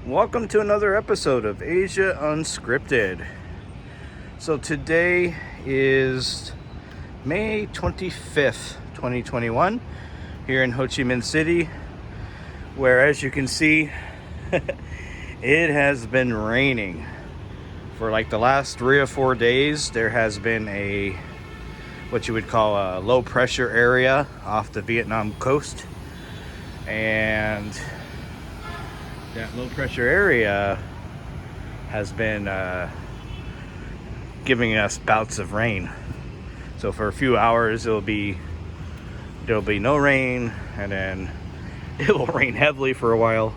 Welcome to another episode of Asia Unscripted. So today is May 25th, 2021, here in Ho Chi Minh City, where, as you can see, it has been raining. For like the last 3 or 4 days, there has been what you would call a low pressure area off the Vietnam coast. And that low pressure area has been giving us bouts of rain. So for a few hours there'll be no rain, and then it will rain heavily for a while.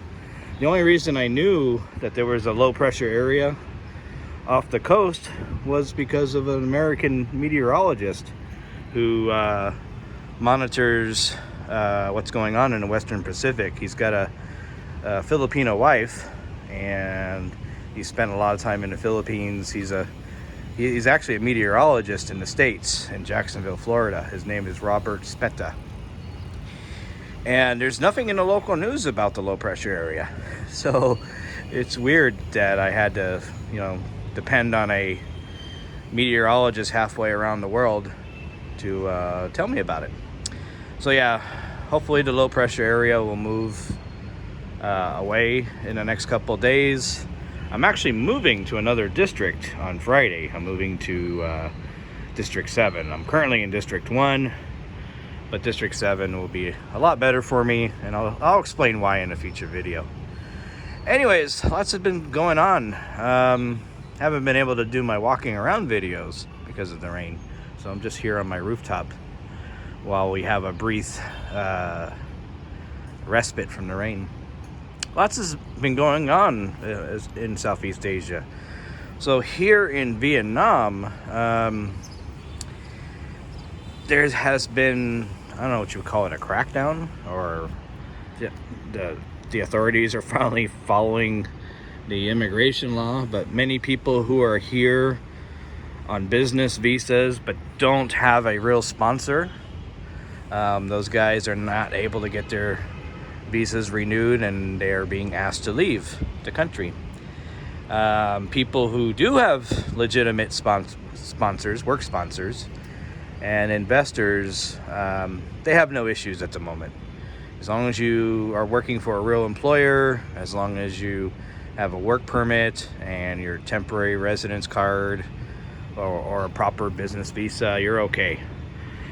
The only reason I knew that there was a low pressure area off the coast was because of an American meteorologist who monitors what's going on in the Western Pacific. He's got a Filipino wife, and he spent a lot of time in the Philippines. He's actually a meteorologist in the States, in Jacksonville, Florida. His name is Robert Speta. And there's nothing in the local news about the low pressure area. So it's weird that I had to, depend on a meteorologist halfway around the world to tell me about it. So yeah, hopefully the low pressure area will move away in the next couple of days. I'm actually moving to another district on Friday. I'm moving to District 7. I'm currently in District 1, but District 7 will be a lot better for me, and I'll explain why in a future video. Anyways, lots have been going on. Haven't been able to do my walking around videos because of the rain, so I'm just here on my rooftop while we have a brief respite from the rain. Lots has been going on in Southeast Asia. So here in Vietnam, there has been, I don't know what you would call it, a crackdown, or the authorities are finally following the immigration law. But many people who are here on business visas but don't have a real sponsor, those guys are not able to get their visas renewed, and they are being asked to leave the country. People who do have legitimate sponsors, work sponsors, and investors, they have no issues at the moment. As long as you are working for a real employer, as long as you have a work permit and your temporary residence card or a proper business visa, you're okay.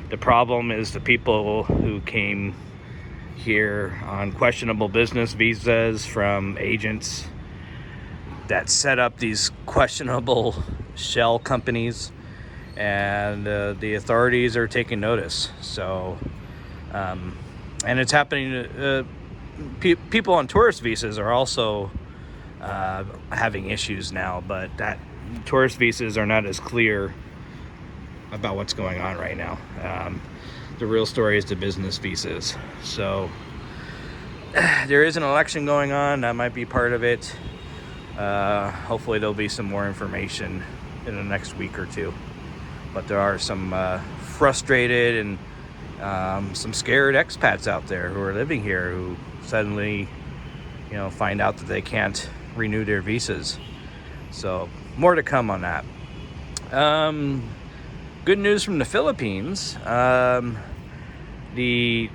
The problem is the people who came here on questionable business visas from agents that set up these questionable shell companies, and the authorities are taking notice. So and it's happening. People on tourist visas are also having issues now, but that tourist visas are not as clear about what's going on right now. The real story is the business visas. So there is an election going on. That might be part of it. Hopefully there'll be some more information in the next week or two. But there are some frustrated and some scared expats out there who are living here who suddenly, find out that they can't renew their visas. So more to come on that. Good news from the Philippines. The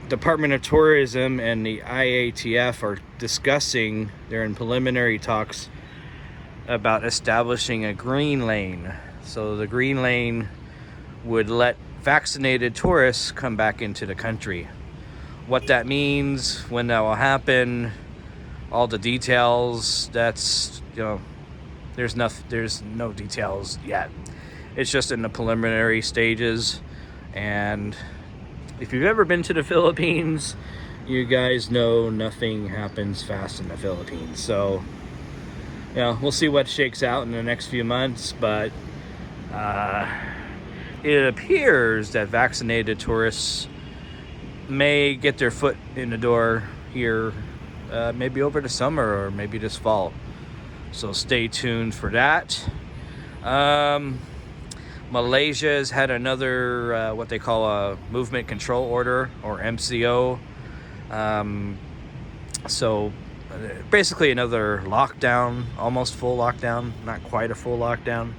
Department of Tourism and the IATF are discussing, they're in preliminary talks about establishing a green lane. So the green lane would let vaccinated tourists come back into the country. What that means, when that will happen, all the details, that's, there's no details yet. It's just in the preliminary stages. And if you've ever been to the Philippines, you guys know nothing happens fast in the Philippines. So, we'll see what shakes out in the next few months. But it appears that vaccinated tourists may get their foot in the door here, maybe over the summer or maybe this fall. So stay tuned for that. Malaysia has had another what they call a movement control order, or MCO. So basically another lockdown, almost full lockdown, not quite a full lockdown.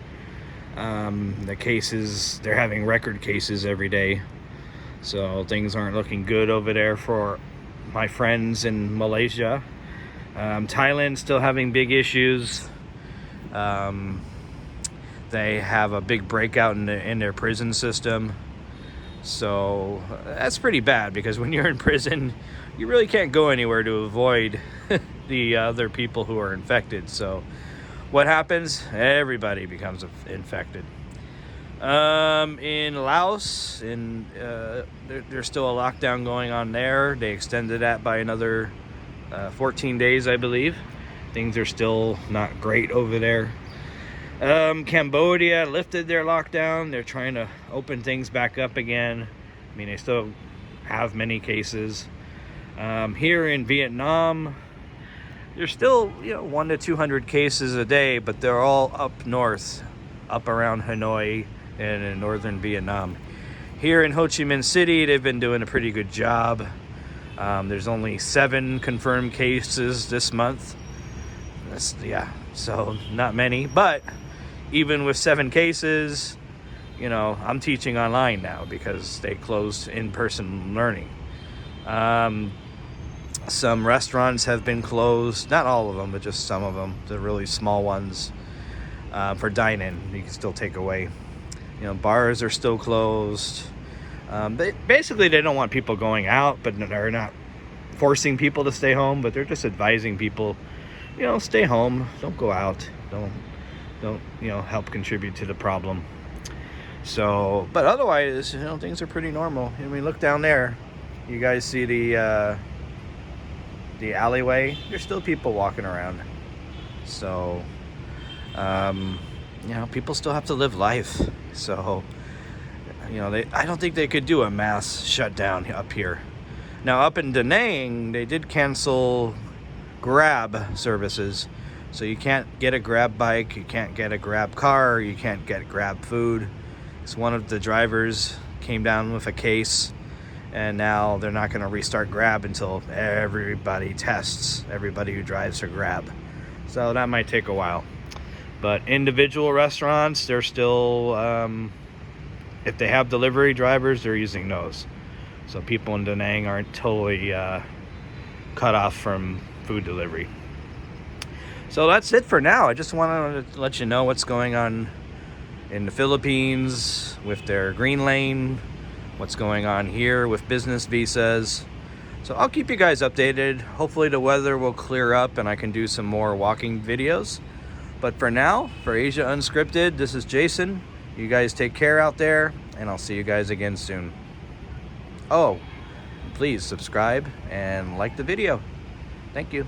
The cases, they're having record cases every day. So things aren't looking good over there for my friends in Malaysia. Thailand still having big issues. They have a big breakout in their prison system. So that's pretty bad, because when you're in prison, you really can't go anywhere to avoid the other people who are infected. So what happens? Everybody becomes infected. In Laos, there's still a lockdown going on there. They extended that by another 14 days, I believe. Things are still not great over there. Cambodia lifted their lockdown. They're trying to open things back up again. I mean, they still have many cases. Here in Vietnam, there's still 100 to 200 cases a day, but they're all up north, up around Hanoi and in northern Vietnam. Here in Ho Chi Minh City, they've been doing a pretty good job. There's only 7 confirmed cases this month. So not many, but even with 7 cases, I'm teaching online now because they closed in-person learning. Some restaurants have been closed, not all of them, but just some of them, the really small ones, for dine-in. You can still take away. Bars are still closed. They don't want people going out, but they're not forcing people to stay home, but they're just advising people, stay home, don't go out, don't help contribute to the problem. So, but otherwise, things are pretty normal. I mean, look down there. You guys see the alleyway? There's still people walking around. So, people still have to live life. So, I don't think they could do a mass shutdown up here. Now, up in Da Nang, they did cancel Grab services. So you can't get a Grab bike, you can't get a Grab car, you can't get Grab food. It's one of the drivers came down with a case, and now they're not going to restart Grab until everybody tests, everybody who drives for Grab. So that might take a while. But individual restaurants, they're still, if they have delivery drivers, they're using those. So people in Da Nang aren't totally cut off from food delivery. So that's it for now. I just wanted to let you know what's going on in the Philippines with their green lane, what's going on here with business visas. So I'll keep you guys updated. Hopefully the weather will clear up and I can do some more walking videos. But for now, for Asia Unscripted, this is Jason. You guys take care out there, and I'll see you guys again soon. Oh, please subscribe and like the video. Thank you.